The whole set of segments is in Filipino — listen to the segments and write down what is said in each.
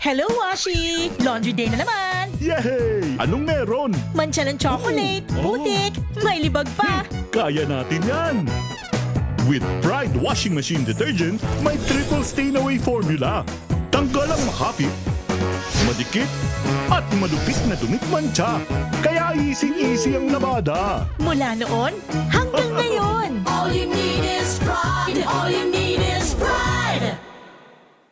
Hello, Washi! Laundry day na naman! Yay! Anong meron? Mancha ng chocolate, Oh. putik, may libag pa! Kaya natin yan! With Pride Washing Machine Detergent, may triple stain-away formula. Tanggal ang makapit, madikit, at malupit na dumit mancha. Kaya easy-easy ang labada. Mula noon hanggang ngayon! All you need is pride. All you need is pride.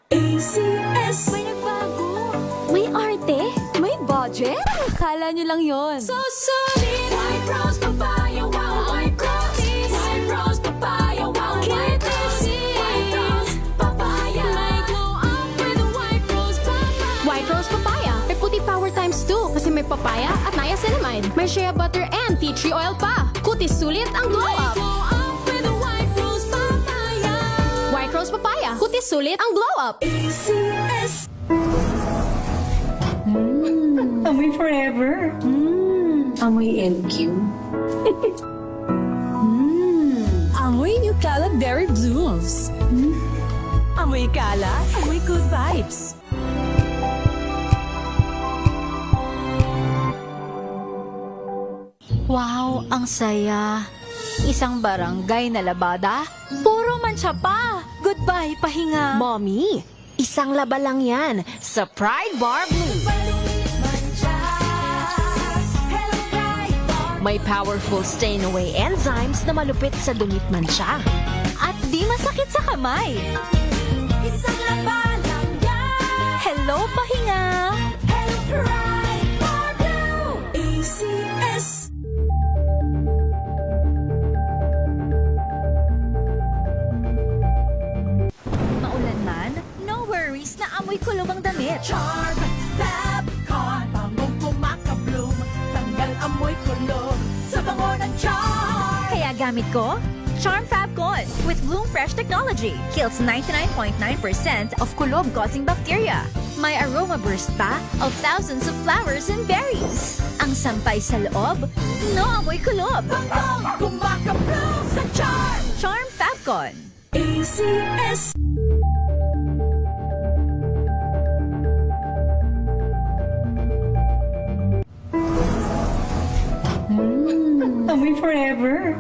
ACS. May nagbago. May arte. May budget. Akala nyo lang yon. So solid. White rose papaya. Wow, white rose. White rose papaya. Wow, white rose. White rose papaya. May glow up with a white rose papaya. White Rose Papaya. May puti power times 2 kasi may papaya at niacinamide. May shea butter and tea tree oil pa. Kutis sulit ang glow May up. glow up with a white rose papaya. White Rose Papaya. Kutis sulit ang glow up. ACS. Amoy forever. Amoy LQ. Amoy New Cala Berry Blooms. Amoy Cala, amoy good vibes. Wow, ang saya. Isang barangay na labada, puro mancha pa. Goodbye, pahinga. Mommy, isang laba lang yan sa Pride Bar Blue. May powerful stain-away enzymes na malupit sa dumit mancha. At di masakit sa kamay. Isang laba lang yan. Hello, pahinga. Hello, Pride Bar Blue. ACS. Maulan man, no worries na amoy kulog ang damit. Charm, Fabcon, bangong kumakabloom. Tanggal amoy kulog sa bango ng charm. Kaya gamit ko, Charm Fabcon with Bloom Fresh technology. Kills 99.9% of kulob-causing bacteria. May aroma burst pa of thousands of flowers and berries. Ang sampay sa loob, no amoy kulob. Bangong kumakabloom sa charm. Charm Fabcon. ACS. Amoy forever.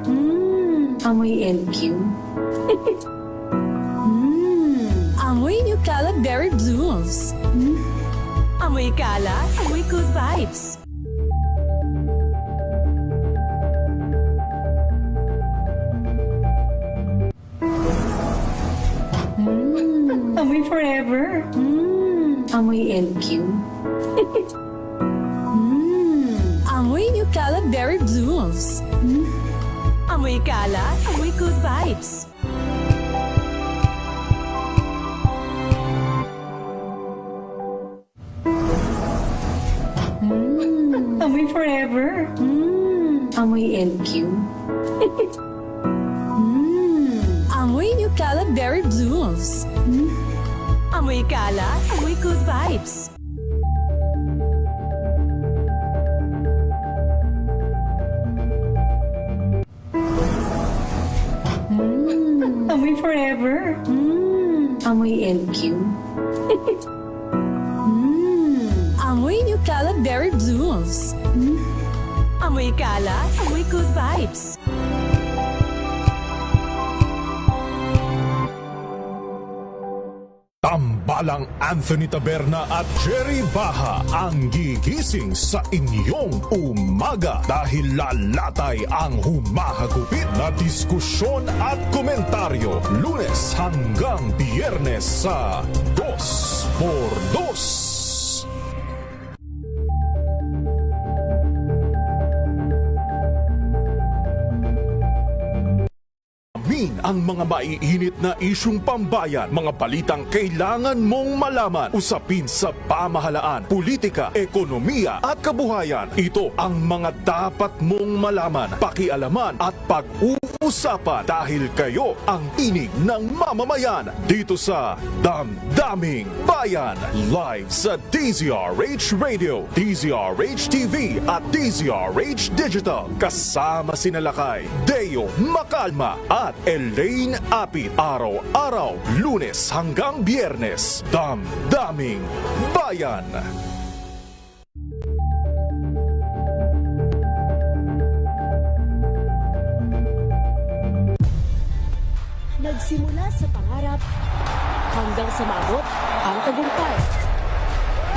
Amoy LQ. Amoy New Cala Berry Blooms. Amoy Cala, amoy good vibes. Amoy forever. Amoy LQ. Amoy New Cala Berry Blooms. Amoy Cala, amoy good vibes. Amoy forever. Amoy LQ. Amoy New Cala Berry Blooms. Amoy Cala, amoy good vibes. Amoy forever. Amoy LQ. Amoy New Cala Berry Blooms. Amoy Cala, amoy good vibes. Tambalang Anthony Taberna at Jerry Baha ang gigising sa inyong umaga dahil lalatay ang humahagupit na diskusyon at komentaryo Lunes hanggang Biyernes sa 2x2. Ang mga maiinit na isyung pambayan, mga balitang kailangan mong malaman, usapin sa pamahalaan, politika, ekonomiya at kabuhayan. Ito ang mga dapat mong malaman, pakialaman at pag-uusapan dahil kayo ang tinig ng mamamayan dito sa Damdaming Bayan. Live sa DZRH Radio, DZRH TV at DZRH Digital. Kasama sinalakay Deo Maca Kalma at Elaine Apit. Araw-araw, Lunes hanggang Biyernes. Damdaming Bayan. Nagsimula sa pangarap hanggang sa maabot ang tagumpay.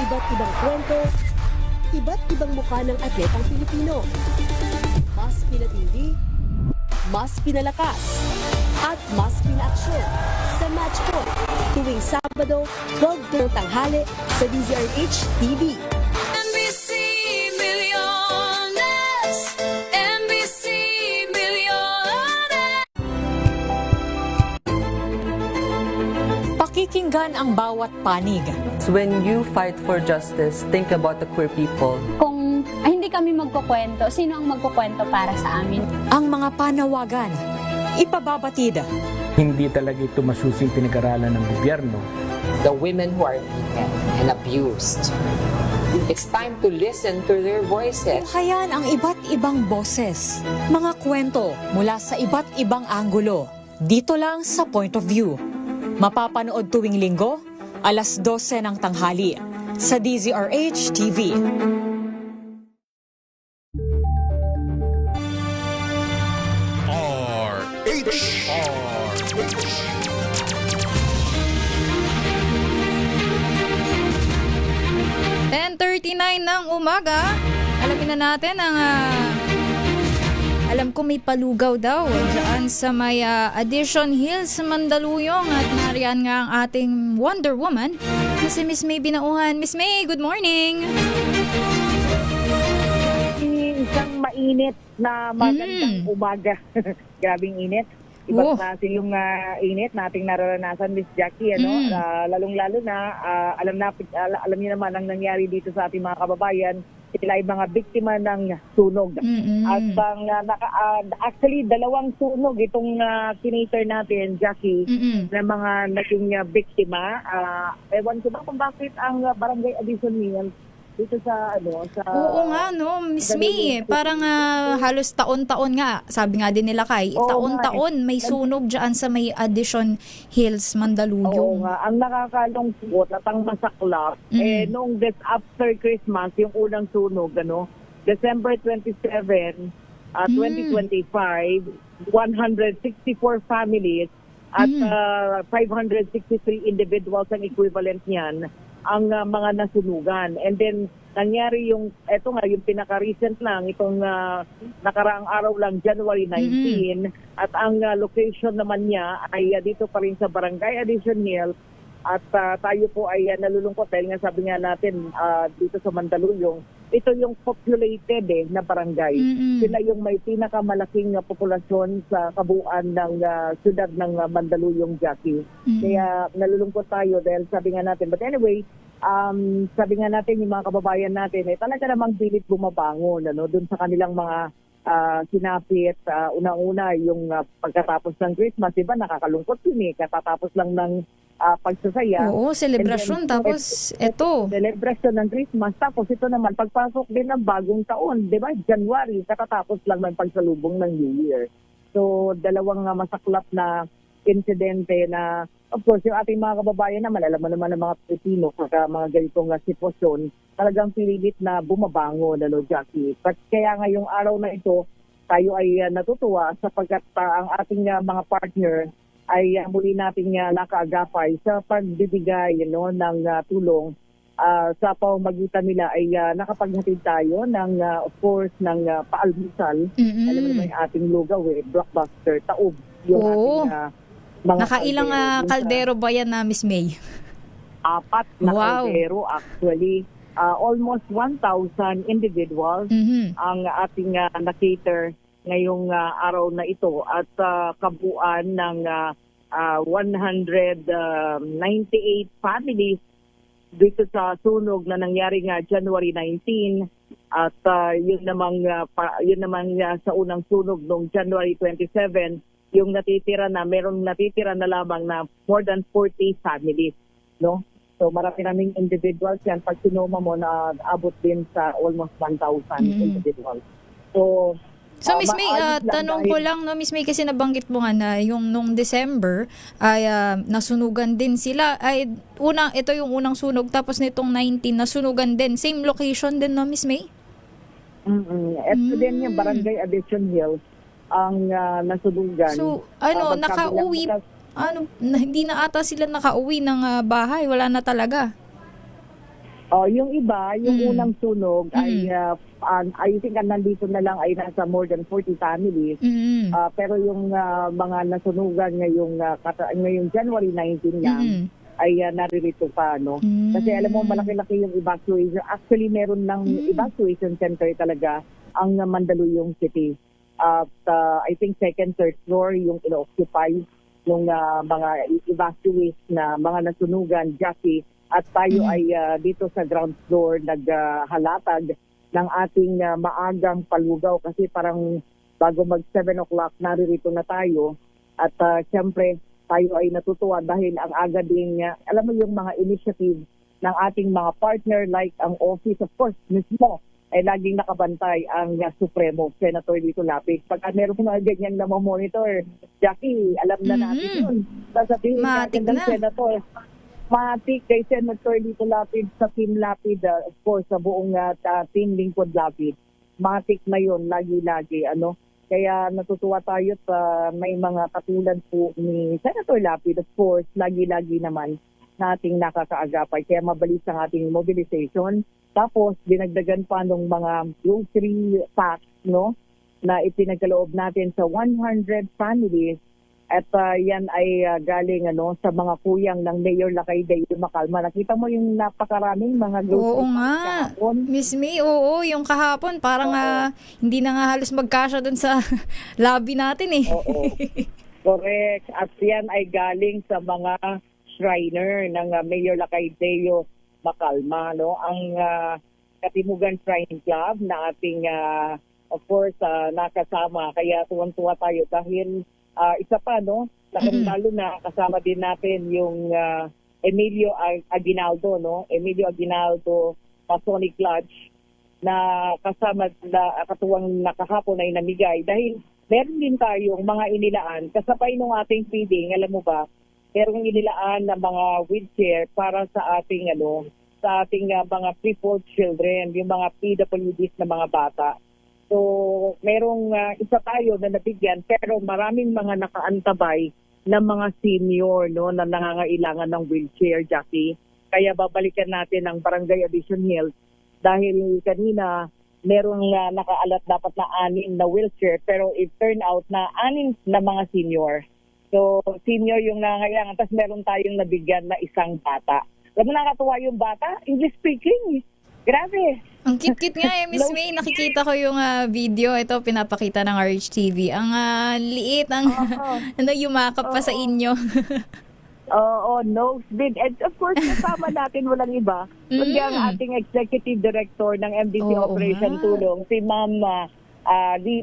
Iba't ibang kwento, iba't ibang mukha ng atletang Pilipino. Mas pinatindi, mas pinalakas, at mas pinaaksyon sa Match Point tuwing Sabado, 12 ng tanghali sa DZRH TV. NBC Milliones, NBC Milliones. Pakikinggan ang bawat panig. When you fight for justice, think about the queer people. Kung hindi kami magkukwento, sino ang magkukwento para sa amin? Ang mga panawagan. Ipababatid. Hindi talaga ito masusing pinag-aralan ng gobyerno. The women who are beaten and abused. It's time to listen to their voices. Hayan ang iba't ibang boses. Mga kwento mula sa iba't ibang anggulo. Dito lang sa Point of View. Mapapanood tuwing linggo, alas 12 ng tanghali sa DZRH TV. RH. 10:39 ng umaga. Alamin na natin ang alam ko may palugaw daw dyan sa may Addition Hills, Mandaluyong, at nariyan nga ang ating Wonder Woman na si Miss May Binauhan. Miss May, good morning! Isang mainit na magandang umaga. Grabing init. Ibang klase yung init nating nararanasan, Miss Jackie, ano? Lalong-lalo na alam niyo naman ang nangyari dito sa ating mga kababayan. Sila ay mga biktima ng sunog. At actually, 2 sunog itong kinater natin, Jackie, na mga naging biktima. Ewan ko ba kung bakit ang Barangay Addition Mills dito sa Oo nga, no, Miss May, parang halos taon-taon nga, sabi nga din nila taon-taon may sunog dyan sa may Addition Hills, Mandaluyong. Oo nga, ang nakakalungkot at ang masaklap, nung after Christmas, yung unang sunog, December 27, 2025, 164 families at 563 individuals ang equivalent niyan ang mga nasunugan. And then, nangyari yung pinaka-recent lang, itong nakaraang araw lang, January 19, at ang location naman niya ay dito pa rin sa Barangay Addition Hills. At tayo po ay nalulungkot dahil nga sabi nga natin dito sa Mandaluyong, ito yung populated na barangay. Sila yung may pinakamalaking populasyon sa kabuuan ng siyudad ng Mandaluyong, Jackie. Kaya nalulungkot tayo dahil sabi nga natin. But anyway, sabi nga natin yung mga kababayan natin, talaga namang bilit bumabangon doon sa kanilang mga sinapit. Unang-una yung pagkatapos ng Christmas, diba nakakalungkot yun katatapos lang ng pagsasaya. Oo, celebration. Tapos ito. Celebration ng Christmas. Tapos ito naman, pagpasok din ng bagong taon. Di ba? January, katatapos lang ng pagsalubong ng New Year. So, 2 masaklap na insidente na, of course, yung ating mga kababayan naman, alam mo naman ng mga Pilipino, sa mga ganitong sitwasyon, talagang pinilit na bumabangon, Jackie. Kaya ngayong araw na ito, tayo ay natutuwa sapagkat ang ating mga partner ay muli nating nakaagapay sa pagbibigay ng tulong sa pamamagitan nila ay nakapaghatid tayo ng of course ng paalmusal. Alam mo naman yung ating lugaw blockbuster, taob yung ating mga nakailang kaldero ba yan na Miss May? 4 na kaldero actually. Almost 1,000 individuals ang ating na-cater ngayong araw na ito at kabuuan ng 198 families dito sa sunog na nangyari nga January 19 at yun namang sa unang sunog noong January 27 yung meron natitira na lamang na more than 40 families, no? So marami-raming individuals yan. Pag sinuma mo na abot din sa almost 1,000 individuals. So So, Miss May, maayos lang tanong dahil- ko lang, no, Miss May, kasi nabanggit mo nga na yung nung December ay nasunugan din sila. Ay, ito yung unang sunog, tapos nitong 19 nasunugan din. Same location din, no, Miss May? Ito din yung Barangay Addition Hills ang nasunugan. So, Magkabilang nakauwi, hindi na ata sila nakauwi ng bahay, wala na talaga. Yung iba, yung unang sunog ay I think nandito na lang ay nasa more than 40 families. Pero yung mga nasunugan ngayong January 19 yan ay naririto pa, no? Kasi alam mo, malaki-laki yung evacuation. Actually, meron ng evacuation center talaga ang Mandaluyong City. At I think second, third floor yung ino-occupy yung mga evacuees na mga nasunugan, Jackie. At tayo ay dito sa ground floor naghalatag ng ating maagang palugaw kasi parang bago mag 7 o'clock naririto na tayo. At siyempre tayo ay natutuwa dahil ang aga din, alam mo yung mga initiative ng ating mga partner like ang office, of course, mismo ay laging nakabantay ang Supremo, Senator Lito Lapid. Pag meron mga ganyan na monitor, Jackie, alam na natin yun. Sasabihin natin ng Senator, matik kay Senator Lito Lapid sa Team Lapid, of course, sa buong Team Lingkod Lapid. Matik na yun, lagi-lagi. Kaya natutuwa tayo sa may mga katulad po ni Senator Lapid, of course, lagi-lagi naman nating nakakaagapay. Kaya mabilis ang ating mobilization. Tapos, dinagdagan pa ng mga grocery packs, no, na ipinagkaloob natin sa 100 families. At yan ay galing sa mga kuyang ng Mayor Lakay Dayo Macalma. Nakita mo yung napakaraming mga grocery Oo packs nga. kahapon? Miss May, yung kahapon parang hindi na nga halos magkasya dun sa lobby natin eh. Oo. Correct. At yan ay galing sa mga Shriner ng Mayor Lakay Dayo Macalma, no? Ang Katimugan Shrine Club na ating of course nakasama. Kaya tuwan-tuwa tayo dahil isa pa, no? Lalo na kasama din natin yung Emilio Aguinaldo, no? Emilio Aguinaldo Masonic Lodge na kasama na katuwang nakahapon ay namigay dahil meron din tayong mga inilaan kasabay ng ating feeding, alam mo ba? Merong inilaan na mga wheelchair para sa ating sa ating mga crippled children, yung mga PWDs na mga bata. So, merong isa tayo na nabigyan pero maraming mga nakaantabay na mga senior, no, na nangangailangan ng wheelchair, Jackie. Kaya babalikan natin ang Barangay Addition Hills dahil kanina merong nakaalat dapat na 6 na wheelchair pero it turned out na 6 na mga senior. So, senior yung nangangailangan. Tapos meron tayong nabigyan na isang bata. Alam mo, nakatuwa yung bata? English speaking. Grabe. Ang cute-cute nga Miss May. Nakikita ko yung video. Ito, pinapakita ng RHTV. Ang liit, ang yumakap pa sa inyo. Oo, nosebleed. And of course, kasama natin walang iba. Kundi ang ating Executive Director ng MDC Operation Tulong, si Ma'am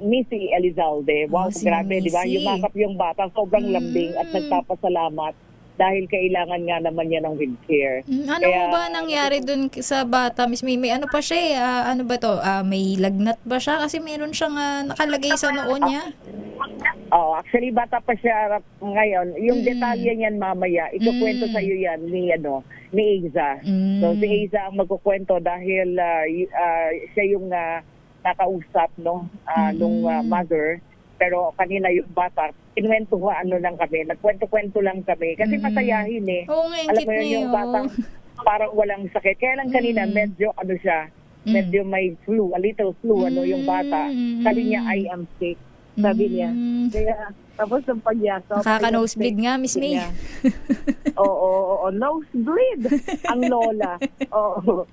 Missy Elizalde. Wow, grabe, di ba? Yumakap yung bata. Sobrang lambing at nagpapasalamat dahil kailangan nga naman niya ng wheelchair. Ano ba nangyari dun sa bata, Miss May? May ano pa siya ano ba to? May lagnat ba siya? Kasi meron siyang nakalagay sa noon niya. Actually bata pa siya ngayon. Yung detalye niyan mamaya, ikukwento sa iyo yan ni Eiza. So si Eiza ang magkukwento dahil siya yung nakausap nung mother. Pero kanina yung bata, kinuwentuhan lang kami, nagkwento-kwento lang kami. Kasi masayahin eh. Oo nga, alam mo yun, yung batang parang walang sakit. Kaya lang kanina, medyo medyo may flu, a little flu, yung bata. Sabi niya, I am sick. Sabi niya. Kaya, tapos ang pagyakap. Nakaka-nosebleed nga, Miss May. Oo, nosebleed ang lola. Oo.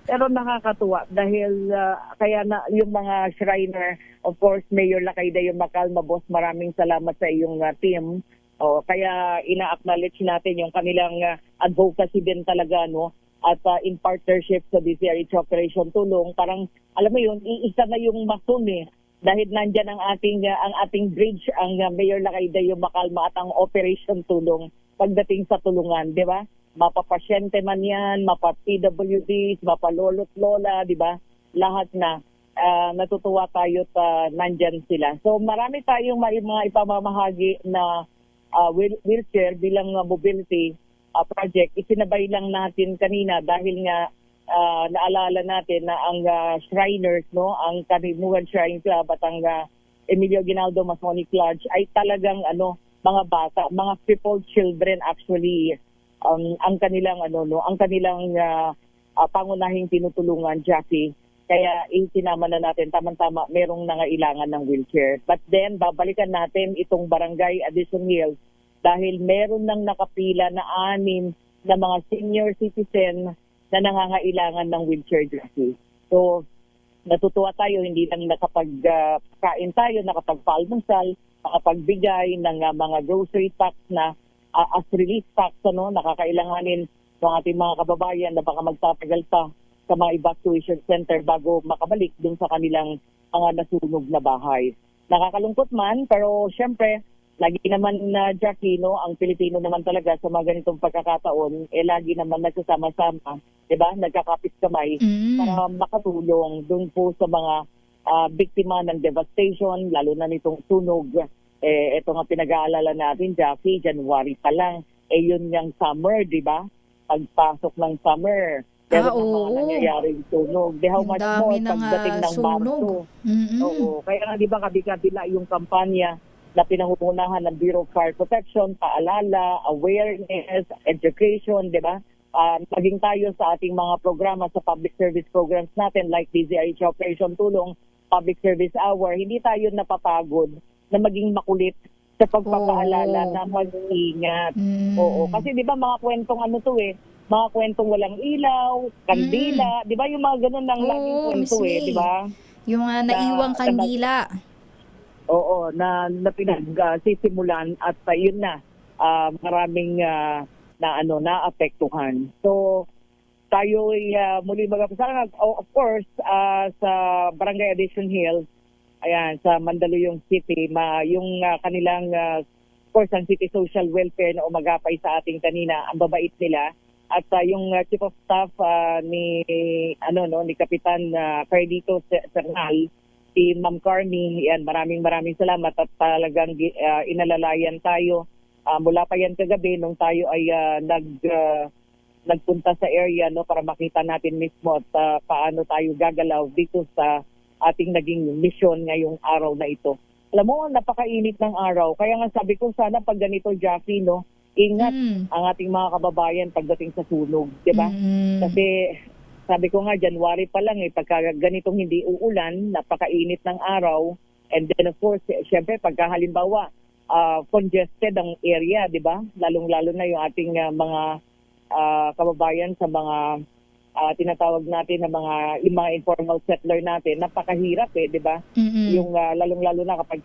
Pero nakakatuwa dahil kaya na yung mga Shriner, of course, Mayor Lakay Dayo Macalma, boss, maraming salamat sa iyong team. Kaya ina-acknowledge natin yung kanilang advocacy din talaga, no? At in partnership sa DCRH Operation Tulong, parang alam mo yun, iisa na yung masun eh. Dahil nandyan ang ating bridge, ang Mayor Lakay Dayo Macalma at ang Operation Tulong pagdating sa tulungan, di ba? Mapapasyente man yan, mapa-PWDs, mapalolo't lola, di ba? Lahat na. natutuwa tayo at nandyan sila. So marami tayong mga ipamamahagi na wheelchair bilang mobility project. Isinabay lang natin kanina dahil nga naalala natin na ang Shriners, no, ang Katimugan Shrine Club at ang Emilio Aguinaldo Masonic Lodge ay talagang mga bata, mga crippled children actually ang kanilang ang kanilang pangunahing tinutulungan, Jackie. Kaya isinama na natin, tamang-tama, merong nangailangan ng wheelchair. But then, babalikan natin itong Barangay Addition Hills dahil meron nang nakapila na 6 na mga senior citizen na nangangailangan ng wheelchair, Jackie. So, natutuwa tayo, hindi lang nakapagkain tayo, nakapagpaalmusal, nakapagbigay ng mga grocery packs na as relief packs, nakakailanganin ng ating mga kababayan na baka magtatagal pa sa mga evacuation center bago makabalik dun sa kanilang mga nasunog na bahay. Nakakalungkot man, pero syempre, lagi naman Jackie, ang Pilipino naman talaga sa mga ganitong pagkakataon, lagi naman nagsasama-sama, diba? Nagkakapit kamay para makatulong dun po sa mga biktima ng devastation, lalo na nitong sunog. Ito nga pinag-aalala natin, Jackie, January pa lang, yun yung summer, diba? Pagpasok ng summer, pero mga nangyayaring sunog. How much more pagdating ng Marso. Oo. Kaya nga, di ba, kabila yung kampanya na pinangungunahan ng Bureau of Fire Protection, paalala, awareness, education, di ba? Maging tayo sa ating mga programa, sa public service programs natin like DZIH Operation Tulong, Public Service Hour, hindi tayo napapagod na maging makulit sa pagpapaalala na mag-ingat. Oo. Kasi di ba mga kwentong mga kwentong walang ilaw, kandila, di ba yung mga ganun ng laging kwento di ba? Yung naiwang kandila. Oo, na pinagsisimulan at yun na, maraming naapektuhan. So, tayo ay muli magpasalamat. Of course, sa Barangay Addition Hills, ayan, sa Mandaluyong City, yung kanilang, of course, ang City Social Welfare na umagapay sa ating kanina, ang babait nila. At yung Chief of Staff ni Kapitan Carlito Sernal, si Ma'am Carmi, yan, maraming salamat at talagang inalalayan tayo. Mula pa yan kagabi nung tayo ay nagpunta sa area para makita natin mismo at paano tayo gagalaw dito sa ating naging mission ngayong araw na ito. Alam mo, napakainit ng araw. Kaya nga sabi ko, sana pag ganito, Jackie, ingat ang ating mga kababayan pagdating sa sunog, di ba? Kasi sabi ko nga, January pa lang pagka ganitong hindi uulan, napakainit ng araw, and then of course, syempre pagka halimbawa congested ang area, di ba? Lalong-lalo na yung ating mga kababayan sa mga tinatawag natin na yung mga informal settler natin, napakahirap di ba? Yung lalong-lalo na kapag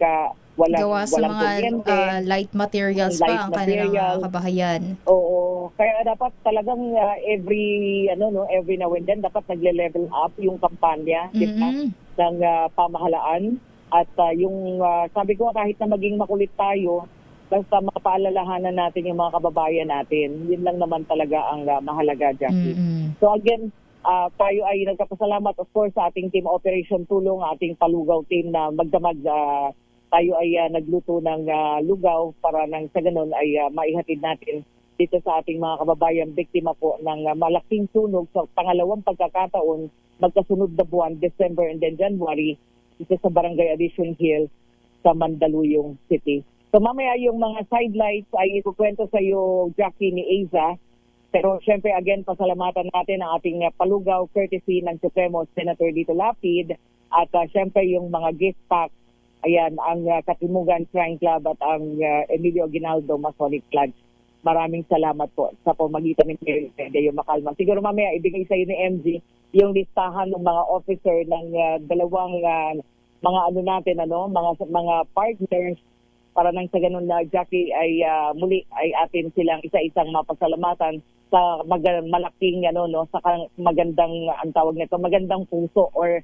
walang mga kuryente, light materials pa ang kanilang kabahayan. Oo, kaya dapat talagang every now and then dapat nagle-level up yung kampanya di ba? Ng pamahalaan at yung sabi ko kahit na maging makulit tayo, basta mapaalalahanan natin yung mga kababayan natin. Yun lang naman talaga ang mahalaga, Jackie. So again, tayo ay nagkapasalamat of course sa ating team Operation Tulong, ating palugaw team na magdamag tayo ay nagluto ng lugaw para nang sa ganun ay maihatid natin dito sa ating mga kababayan biktima po ng malaking sunog sa pangalawang pagkakataon, magkasunod na buwan, December and then January, dito sa Barangay Addition Hills sa Mandaluyong City. So mamaya yung mga sidelights ay ikukwento sa iyo, Jackie, ni Aiza. Pero syempre again, pasalamatan natin ang ating palugaw courtesy ng Supremo Senator Lito Lapid at syempre yung mga gift pack, ayan, ang Katimugan Shrine Club at ang Emilio Aguinaldo Masonic Lodge. Maraming salamat po sa pamagitan ng Mayor Macalman. Siguro mamaya ibigay sa iyo ni MG yung listahan ng mga officer ng dalawang mga partners para nang sa ganun na Jackie ay muli ay atin silang isa-isang mapasalamatan sa malaking sa magandang ang tawag nito, magandang puso or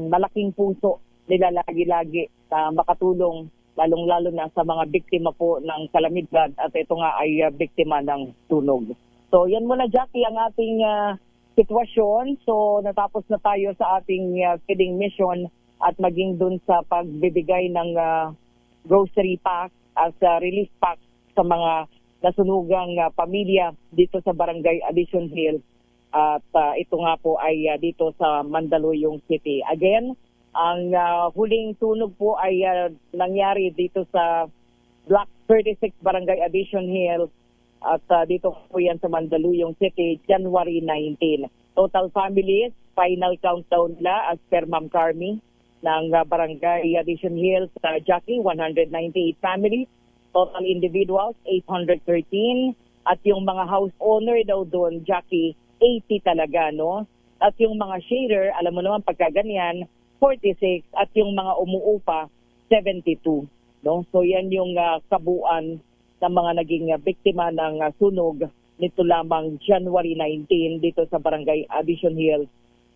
malaking puso nila lagi-lagi na makatulong lalong-lalo na sa mga biktima po ng kalamidad at ito nga ay biktima ng sunog. So yan muna, Jackie, ang ating sitwasyon. So natapos na tayo sa ating feeding mission at maging dun sa pagbibigay ng grocery pack as relief pack sa mga nasunugang pamilya dito sa Barangay Addition Hill. At ito nga po ay dito sa Mandaluyong City. Again, ang huling tunog po ay nangyari dito sa Block 36 Barangay Addition Hill at dito po yan sa Mandaluyong City, January 19. Total families, final countdown nila as per Ma'am Carmi ng Barangay Addition Hill sa Jackie, 198 families. Total individuals, 813. At yung mga house owner daw doon, Jackie, 80 talaga, no? At yung mga sharer, alam mo naman pagka ganyan, 46. At yung mga umuupa, 72. No? So yan yung kabuuan ng mga naging biktima ng sunog nito lamang January 19 dito sa Barangay Addition Hill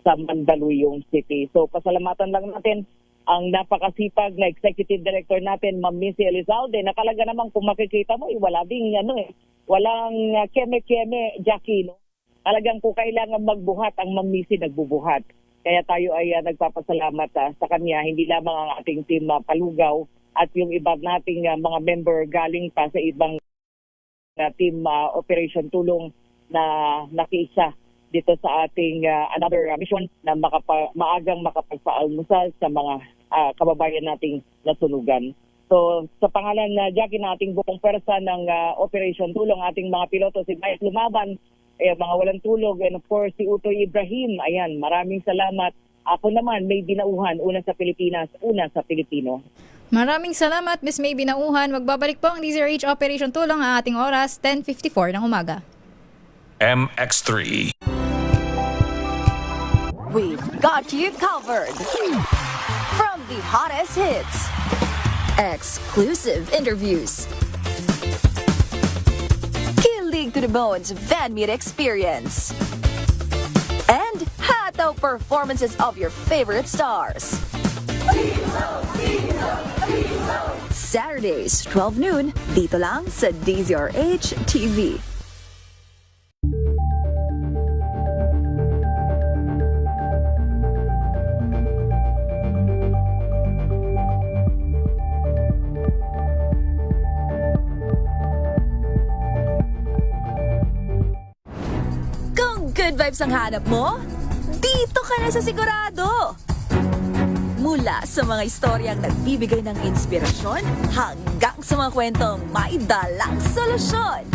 sa Mandaluyong City. So pasalamatan lang natin ang napakasipag na Executive Director natin, Ma'am Missy Elizalde. Nakalaga naman kung makikita mo, wala ding walang keme-keme, Jackie, no? Talagang kung kailangan magbuhat, ang Ma'am Missy nagbubuhat. Kaya tayo ay nagpapasalamat sa kanya, hindi lamang ang ating team Palugaw at yung iba nating mga member galing pa sa ibang team operation tulong na nakiisa dito sa ating another mission na maagang makapagpaalmusal sa mga kababayan nating nasunugan. So sa pangalan na Jackie na ating buong pwersa ng operation tulong, ating mga piloto, si Mike Lumaban, mga walang tulog, and of course si Utoy Ibrahim. Ayan, maraming salamat. Ako naman may binauhan, una sa Pilipinas, una sa Pilipino. Maraming salamat, Miss May Binauhan. Magbabalik po ang DZRH Operation Tulong ang ating oras, 10:54 ng umaga. MX3. We've got you covered. From the hottest hits, exclusive interviews, kilig to the bones fan meet experience, and hataw performances of your favorite stars. Saturdays, 12 noon, dito lang sa DZRH TV. Kung good vibes ang hanap mo, dito ka na sa sigurado. Mula sa mga istoryang nagbibigay ng inspirasyon hanggang sa mga kwentong may dalang solusyon.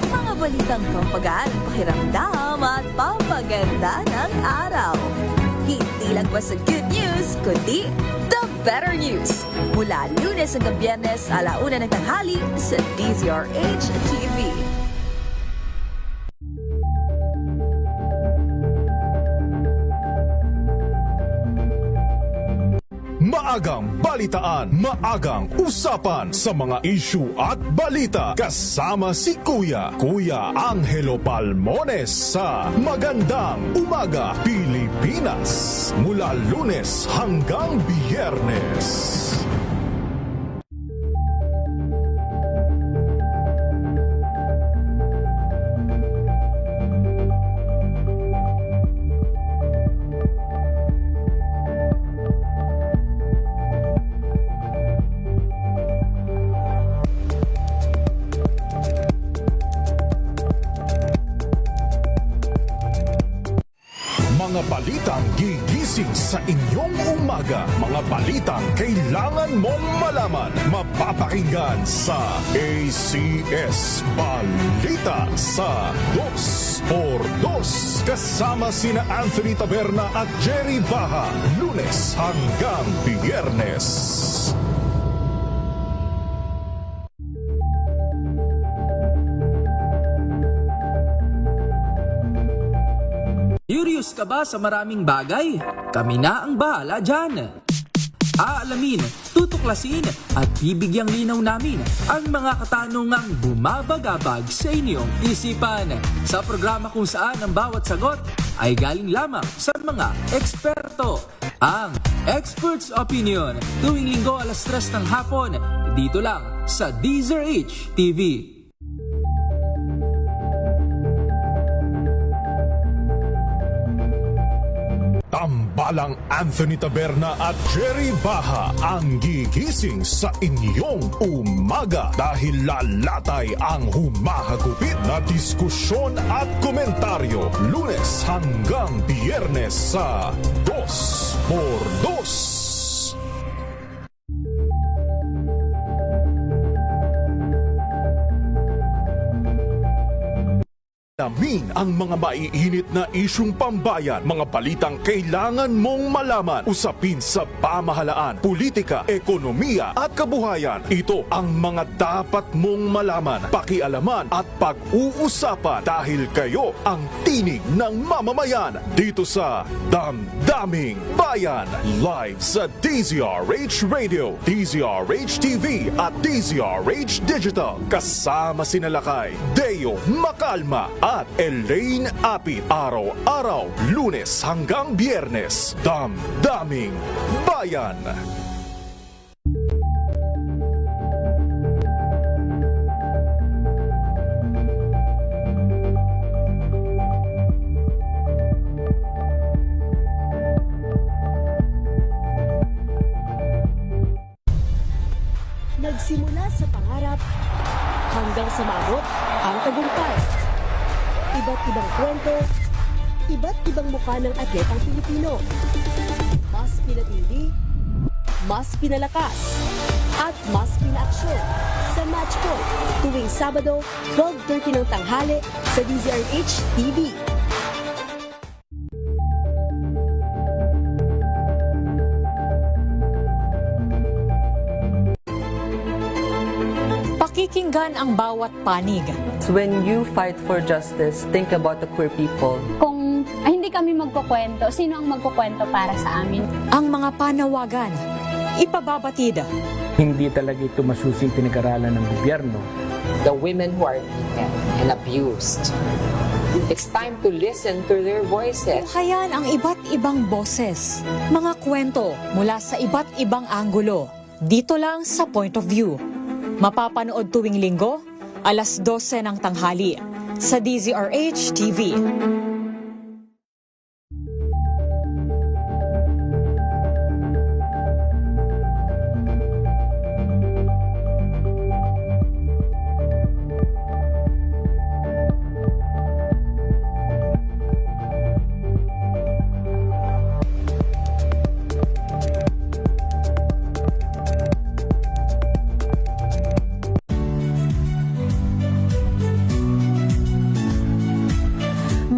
Mga balitang pampagaan ang pakiramdam at pampaganda ng araw. Hindi lang ba sa good news, kundi the better news. Mula Lunes hanggang Biyernes, 1:00 ng tanghali sa DZRH TV. Maagang balitaan, maagang usapan sa mga issue at balita. Kasama si Kuya Angelo Palmones sa Magandang Umaga Pilipinas. Mula Lunes hanggang Biyernes. Mga balitang gigising sa inyong umaga. Mga balitang kailangan mong malaman. Mapapakinggan sa ACS Balita sa 2x2. Kasama sina Anthony Taberna at Jerry Baha. Lunes hanggang Biyernes. Curious ka ba sa maraming bagay? Kami na ang bahala dyan. Aalamin, tutuklasin at bibigyang linaw namin ang mga katanungang bumabagabag sa inyong isipan. Sa programa kung saan ang bawat sagot ay galing lamang sa mga eksperto. Ang Expert's Opinion, tuwing Linggo 3:00 ng hapon, dito lang sa DZRH TV. Tambalang Anthony Taberna at Jerry Baha ang gigising sa inyong umaga dahil lalatay ang humahagupit na diskusyon at komentaryo Lunes hanggang Biyernes sa 2x2. Alamin ang mga maiinit na isyung pambayan, mga balitang kailangan mong malaman, usapin sa pamahalaan, politika, ekonomiya at kabuhayan. Ito ang mga dapat mong malaman, pakialaman at pag-uusapan dahil kayo ang tinig ng mamamayan dito sa Damdaming Bayan. Live sa DZRH Radio, DZRH TV at DZRH Digital. Kasama sina Lakay, Deo Makalma at Elaine Apit. Araw-araw, Lunes hanggang Biyernes. Damdaming Bayan. Nagsimula sa pangarap hanggang sa maabot ang tagumpay. Iba't ibang kwento, iba't ibang mukha ng atletang Pilipino. Mas pinatindi, mas pinalakas, at mas pinaaksyon sa Match Point tuwing Sabado, 12:30 ng tanghali sa DZRH TV. Pakikinggan ang bawat panig. When you fight for justice, think about the queer people. Kung hindi kami magkukwento, sino ang magkukwento para sa amin? Ang mga panawagan, ipababatid. Hindi talaga ito masusing pinag-aralan ng gobyerno. The women who are beaten and abused. It's time to listen to their voices. Hayan ang iba't ibang boses, mga kwento mula sa iba't ibang anggulo. Dito lang sa Point of View. Mapapanood tuwing Linggo, alas 12 ng tanghali sa DZRH TV.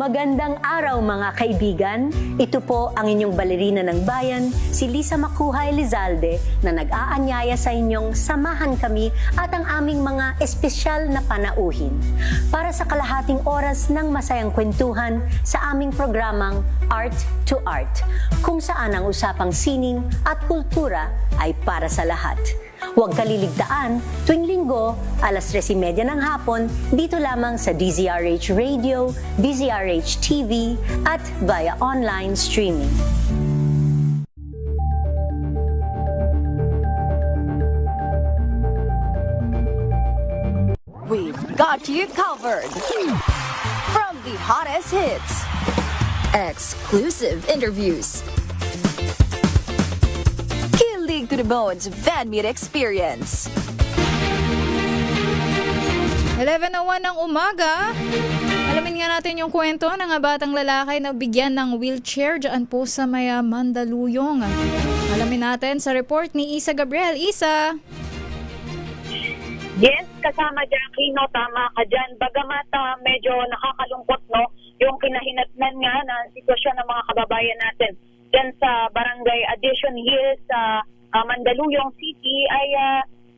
Magandang araw mga kaibigan. Ito po ang inyong balerina ng bayan, si Lisa Makuha Elizalde, na nag-aanyaya sa inyong samahan kami at ang aming mga espesyal na panauhin para sa kalahating oras ng masayang kwentuhan sa aming programang Art to Art, kung saan ang usapang sining at kultura ay para sa lahat. Huwag kaliligtaan, tuwing Linggo, alas 3:30 ng hapon, dito lamang sa DZRH Radio, DZRH TV, at via online streaming. We've got you covered. From the hottest hits, exclusive interviews, Kilig to the Bones fan meet experience. 11:01 ng umaga. Alamin nga natin yung kwento ng batang lalaki na bigyan ng wheelchair dyan po sa may Mandaluyong. Alamin natin sa report ni Isa Gabriel. Isa! Yes, kasama Jackie, no, tama ka dyan. Bagamat medyo nakakalungkot, no, yung kinahinatnan nga na sitwasyon ng mga kababayan natin dyan sa Barangay Addition Hills sa Mandaluyong City ay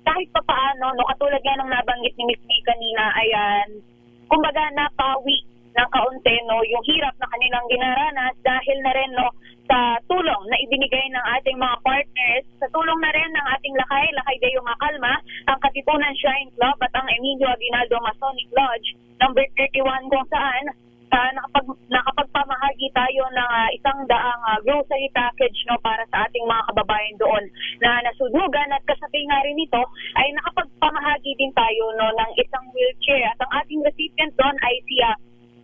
kahit pa paano, no, katulad nga ng nabanggit ni Miss May kanina ay kumbaga napawi ng kaunti, no, yung hirap na kanilang dinaranas dahil na rin, no, sa tulong na ibinigay ng ating mga partners, sa tulong na rin ng ating Lakay Deo Makalma, ang Katipunan Shrine Club at ang Emilio Aguinaldo Masonic Lodge number 31, kung saan nakapagpamahagi tayo ng 100 grocery package, no, para sa ating mga kababayan doon na nasunugan, at kasabi nga rin nito ay nakapagpamahagi din tayo, no, ng isang wheelchair, at ang ating recipient doon ay si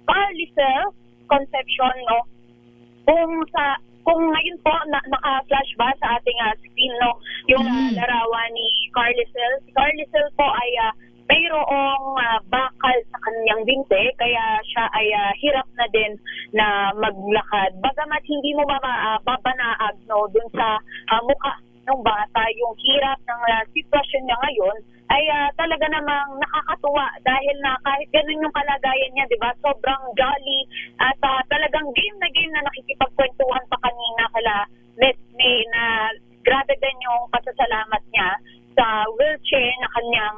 Carlisel Concepcion, no, kung sa kung ngayon po naka-flash ba sa ating screen, no, yung larawan ni Carlisle. Si Carlisle po ay mayroong bakal sa kanyang binte, kaya siya ay hirap na din na maglakad. Bagamat hindi mo mababanaag, no, dun sa mukha ng bata, yung hirap ng sitwasyon niya ngayon, ay talaga namang nakakatuwa dahil na kahit ganun yung kalagayan niya, di ba, sobrang jolly at talagang game na nakikipagkwentuhan pa kanina kala Miss May na grabe din yung pasasalamat niya sa wheelchair na kanyang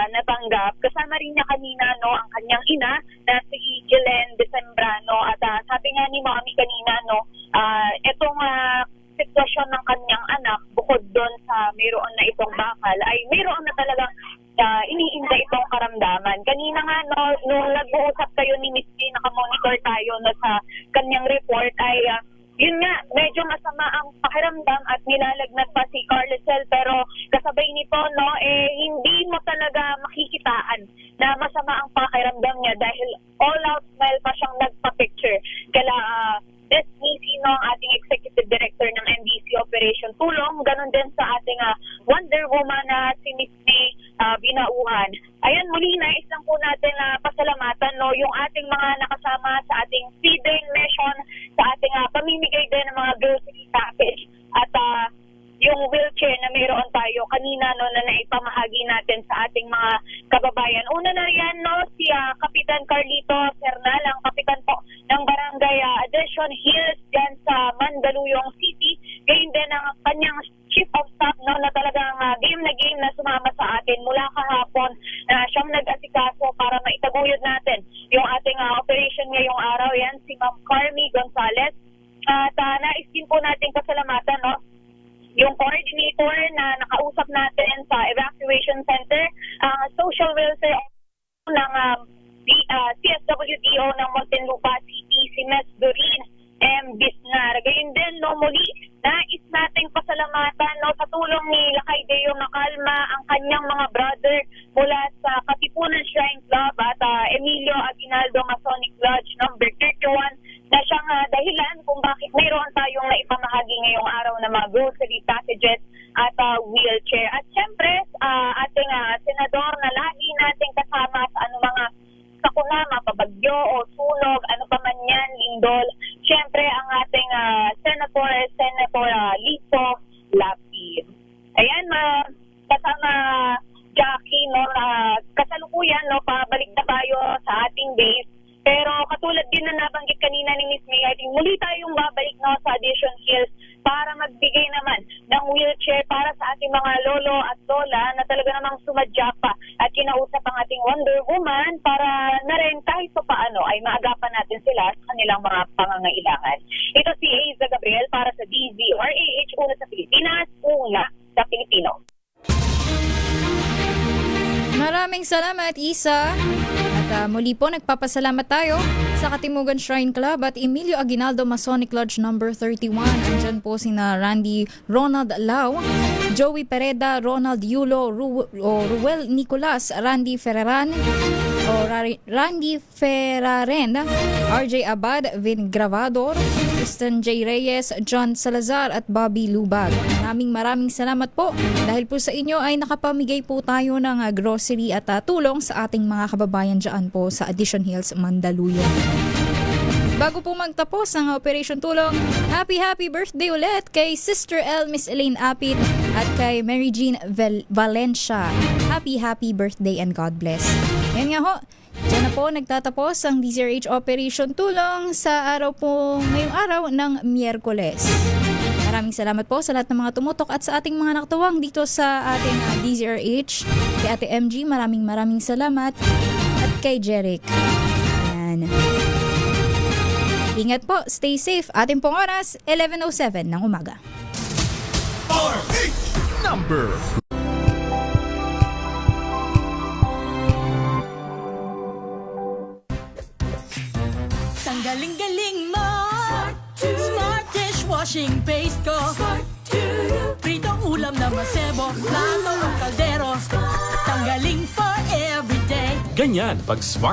natanggap. Kasama rin niya kanina, no, ang kanyang ina na si Jelen Decembrano at sabi nga ni Mami kanina, no, itong sitwasyon ng kanyang anak, bukod doon sa mayroon na itong bakal, ay mayroon na talagang iniinda itong karamdaman. Kanina nga, no, nung nag-uusap kayo ni Miss P, nakamonitor tayo na sa kanyang report, ay yun nga, medyo masama ang pakiramdam at nilalagnat pa si Carlisle, pero kasabay nito, no, hindi mo talaga makikitaan na masama ang pakiramdam niya dahil all-out smile pa siyang nagpa-picture. Kala Miss Missy, no, ang ating Executive Director ng MBC Operation Tulong, ganun din sa ating Wonder Woman na si Miss May Binauhan. Ayan, muli nais lang po natin na pasalamatan, no, yung ating mga nakasama sa ating feeding mission, sa ating pamimigay din ng mga grocery package at yung wheelchair na mayroon tayo kanina, no, na naipamahagi natin sa ating mga kababayan. Una na yan, no, si Kapitan Carlito Sernal, ang kapitan po ng Barangay Adhesion Hills dyan sa Mandaluyong City. Gayun din ang kanyang Chief of Staff, no, na talagang game na sumama sa atin mula kahapon na siyang nag-asikaso para maitaguyod natin yung ating operation ngayong araw. Yan, si Ma'am Carmi Gonzalez. At nais din po natin pasalamatan, no, yung coordinator na nakausap natin sa evacuation center, social welfare ng CSWDO ng Muntinlupa City, si Ms. Doreen M. Bisnar. Gayun din, no, muli, nais nating pasalamatan, no, sa tulong ni Lakay Deo Macalma, ang kanyang mga brother mula sa Katipunan Shrine Club at Emilio Aguinaldo Masonic Lodge number 31 na siyang dahilan kung bakit mayroon tayong naipamahagi ngayong araw na mga grocery packages at wheelchair. At syempre, ating senador na lagi nating kasama sa anumang sakuna, mapabagyo o sunog, ano pa man yan, lindol. Syempre, ang ating Senator Lito Lapid. Ayan, kasama Jackie, no, kasalukuyan, no, pabalik na tayo sa ating base. Pero katulad din na nabanggit kanina ni Miss May, I think muli tayong babalik, no, sa Adhesion Hills para magbigay naman ng wheelchair para sa ating mga lolo at lola na talaga namang sumadya pa at kinausap ang ating Wonder Woman para na rin kahit pa paano ay maagapan natin sila sa kanilang mga pangangailangan. Ito si Aiza Gabriel para sa DZRH, una sa Pilipinas, una sa Pilipino. Maraming salamat, Isa. At muli po nagpapasalamat tayo sa Katimugan Shrine Club at Emilio Aguinaldo Masonic Lodge number 31. Andyan po sina Randy Ronald Lau, Joey Pereda, Ronald Yulo, Ruel Nicolas, Randy Ferraran, Randy Ferraren, RJ Abad, Vin Gravador, Kristen J. Reyes, John Salazar at Bobby Lubag. Maraming salamat po dahil po sa inyo ay nakapamigay po tayo ng grocery at tulong sa ating mga kababayan dyan po sa Adhesion Hills, Mandaluyong. Bago po magtapos ang Operation Tulong, happy birthday ulit kay Sister L. Miss Elaine Apit at kay Mary Jean Valencia. Happy birthday and God bless. Yan nga ho, dyan na po nagtatapos ang DZRH Operation Tulong sa araw po ngayong araw ng Miyerkules. Maraming salamat po sa lahat ng mga tumutok at sa ating mga nakatuwang dito sa ating DZRH. Kay Ate MG, maraming salamat. At kay Jeric. Ayan. Ingat po, stay safe. Ating pong oras, 11:07 ng umaga. RH number. Ang galing-galing mo. Smart dishwashing paste ko. Pritong ulam na masebo. Plato o kaldero. Tanggaling for everyday. Ganyan pag smart